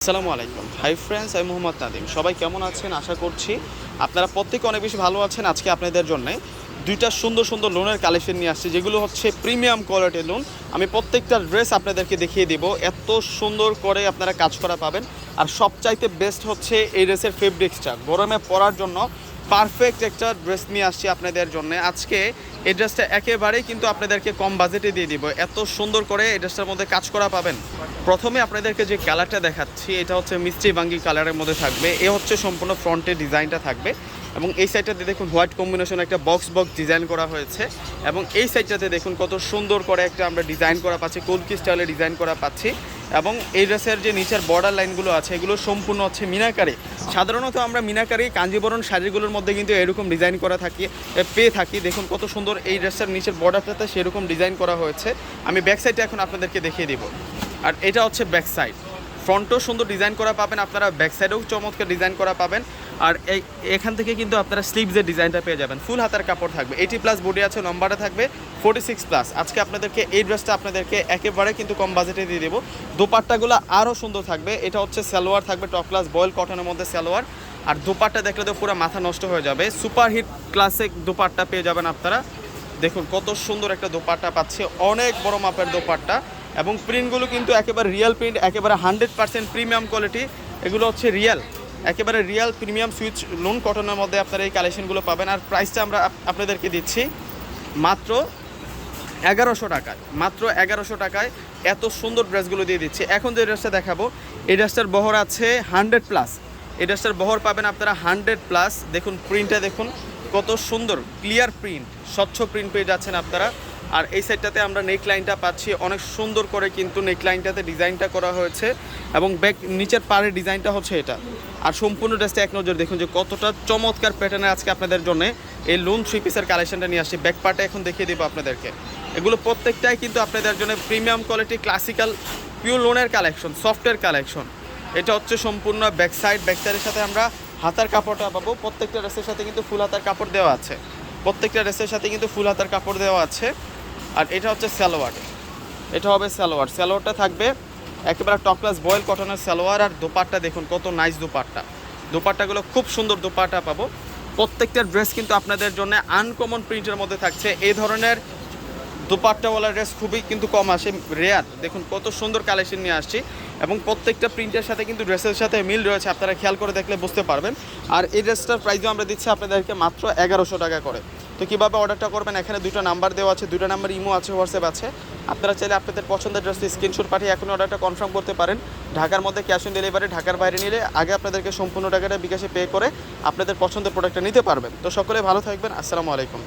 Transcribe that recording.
আসসালামু আলাইকুম। Hi friends, আমি মোহাম্মদ নাদিম। সবাই কেমন আছেন? আশা করছি আপনারা প্রত্যেকে অনেক বেশি ভালো আছেন। আজকে আপনাদের জন্যে দুইটা সুন্দর সুন্দর লোনের কালেকশন নিয়ে আসছি, যেগুলো হচ্ছে প্রিমিয়াম কোয়ালিটির লোন। আমি প্রত্যেকটা ড্রেস আপনাদেরকে দেখিয়ে দিব, এত সুন্দর করে আপনারা কাজ করা পাবেন। আর সবচাইতে বেস্ট হচ্ছে এই ড্রেসের ফেব্রিক্সটা, গরমে পরার জন্য পারফেক্ট একটা ড্রেস নিয়ে আসছি আপনাদের জন্য। আজকে এই ড্রেসটা একেবারেই কিন্তু আপনাদেরকে কম বাজেটে দিয়ে দিব, এত সুন্দর করে এই ড্রেসটার মধ্যে কাজ করা পাবেন। প্রথমে আপনাদেরকে যে কালারটা দেখাচ্ছি, এটা হচ্ছে মিষ্টি বাঙ্গি কালারের মধ্যে থাকবে। এ হচ্ছে সম্পূর্ণ ফ্রন্টের ডিজাইনটা থাকবে, এবং এই সাইডটাতে দেখুন হোয়াইট কম্বিনেশন একটা বক্স ডিজাইন করা হয়েছে, এবং এই সাইডটাতে দেখুন কত সুন্দর করে একটা আমরা ডিজাইন করা পাচ্ছি, কলকি স্টাইলে ডিজাইন করা পাচ্ছি। এবং এই ড্রেসের যে নিচের বর্ডার লাইনগুলো আছে, এগুলো সম্পূর্ণ হচ্ছে মিনাকারি। সাধারণত আমরা মিনাকারি কাঞ্জিবরণ শাড়িগুলোর মধ্যে কিন্তু এরকম ডিজাইন করা পেয়ে থাকি। দেখুন কত সুন্দর এই ড্রেসটার নিচের বর্ডারটাতে সেরকম ডিজাইন করা হয়েছে। আমি ব্যাক সাইডটা এখন আপনাদেরকে দেখিয়ে দিব। আর এটা হচ্ছে ব্যাক সাইড, ফ্রন্টও সুন্দর ডিজাইন করা পাবেন, আপনারা ব্যাক সাইডেও চমৎকার ডিজাইন করা পাবেন। আর এখান থেকে কিন্তু আপনারা স্লিভসের ডিজাইনটা পেয়ে যাবেন। ফুল হাতার কাপড় থাকবে, 80+ বডি আছে, লম্বাটা থাকবে 46+। আজকে আপনাদেরকে এই ড্রেসটা আপনাদেরকে একেবারে কিন্তু কম বাজেটে দিয়ে দেবো। দোপাট্টাগুলো আরও সুন্দর থাকবে। এটা হচ্ছে সালোয়ার থাকবে, টপ ক্লাস বয়েল কটনের মধ্যে সালোয়ার। আর দোপাট্টা দেখলে তো পুরো মাথা নষ্ট হয়ে যাবে, সুপার হিট ক্লাসিক দোপাট্টা পেয়ে যাবেন আপনারা। দেখুন কত সুন্দর একটা দোপাট্টা পাচ্ছে, অনেক বড় মাপের দোপাট্টা, এবং প্রিন্টগুলো কিন্তু একেবারে রিয়েল প্রিন্ট, একেবারে 100% প্রিমিয়াম কোয়ালিটি। এগুলো হচ্ছে একেবারে রিয়েল প্রিমিয়াম সুইচ লোন কটনের মধ্যে আপনারা এই কালেকশনগুলো পাবেন। আর প্রাইসটা আমরা আপনাদেরকে দিচ্ছি মাত্র 1100 টাকায়। মাত্র 1100 টাকায় এত সুন্দর ড্রেসগুলো দিয়ে দিচ্ছি। এখন যে ড্রেসটা দেখাবো, এই ড্রেসটার বহর আছে 100+। এই ড্রেসটার বহর পাবেন আপনারা 100+। দেখুন প্রিন্টটা দেখুন কত সুন্দর, ক্লিয়ার প্রিন্ট, স্বচ্ছ প্রিন্ট পেয়ে যাচ্ছেন আপনারা। আর এই সাইডটাতে আমরা নেক লাইনটা পাচ্ছি, অনেক সুন্দর করে কিন্তু নেক লাইনটাতে ডিজাইনটা করা হয়েছে, এবং ব্যাক নিচের পাড়ের ডিজাইনটা হচ্ছে এটা। আর সম্পূর্ণ ড্রেসটা এক নজর দেখুন যে কতটা চমৎকার প্যাটার্নের আজকে আপনাদের জন্য এই লোন 3 পিসের কালেকশনটা নিয়ে আসছি। ব্যাক পার্টে এখন দেখিয়ে দেবো আপনাদেরকে। এগুলো প্রত্যেকটাই কিন্তু আপনাদের জন্য প্রিমিয়াম কোয়ালিটি ক্লাসিক্যাল পিওর লোনের কালেকশন, সফটের কালেকশন। এটা হচ্ছে সম্পূর্ণ ব্যাক সাইডের সাথে আমরা হাতার কাপড়টা পাবো। প্রত্যেকটা ড্রেসের সাথে কিন্তু ফুল হাতার কাপড় দেওয়া আছে, প্রত্যেকটা ড্রেসের সাথে কিন্তু ফুল হাতার কাপড় দেওয়া আছে। আর এটা হচ্ছে সালোয়ার, এটা হবে সালোয়ারটা থাকবে একেবারে টপ ক্লাস বয়েল কটনের সালোয়ার। আর দোপাট্টা দেখুন কত নাইস দোপাট্টাগুলো খুব সুন্দর দোপাট্টা পাবো। প্রত্যেকটা ড্রেস কিন্তু আপনাদের জন্য আনকমন প্রিন্টের মধ্যে থাকছে। এই ধরনের দোপাট্টাওয়ালা ড্রেস খুবই কিন্তু কম আসে, রেয়ার। দেখুন কত সুন্দর কালেকশন নিয়ে আসছি, এবং প্রত্যেকটা প্রিন্টের সাথে কিন্তু ড্রেসের সাথে মিল রয়েছে, আপনারা খেয়াল করে দেখলে বুঝতে পারবেন। আর এই ড্রেসটার প্রাইসও আমরা দিচ্ছি আপনাদেরকে মাত্র 1100 টাকা করে। তো কীভাবে অর্ডারটা করবেন, এখানে দুটো নাম্বার দেওয়া আছে, দুটো নাম্বার ইমো আছে, হোয়াটসঅ্যাপ আছে। আপনারা চাইলে আপনাদের পছন্দের ড্রেসটি স্ক্রিনশট পাঠিয়ে এখন অর্ডারটা কনফার্ম করতে পারেন। ঢাকার মধ্যে ক্যাশ অন ডেলিভারি, ঢাকার বাইরে নিলে আগে আপনাদেরকে সম্পূর্ণ টাকাটা বিকাশে পে করে আপনাদের পছন্দের প্রোডাক্টটা নিতে পারবেন। তো সকলে ভালো থাকবেন। আসসালামু আলাইকুম।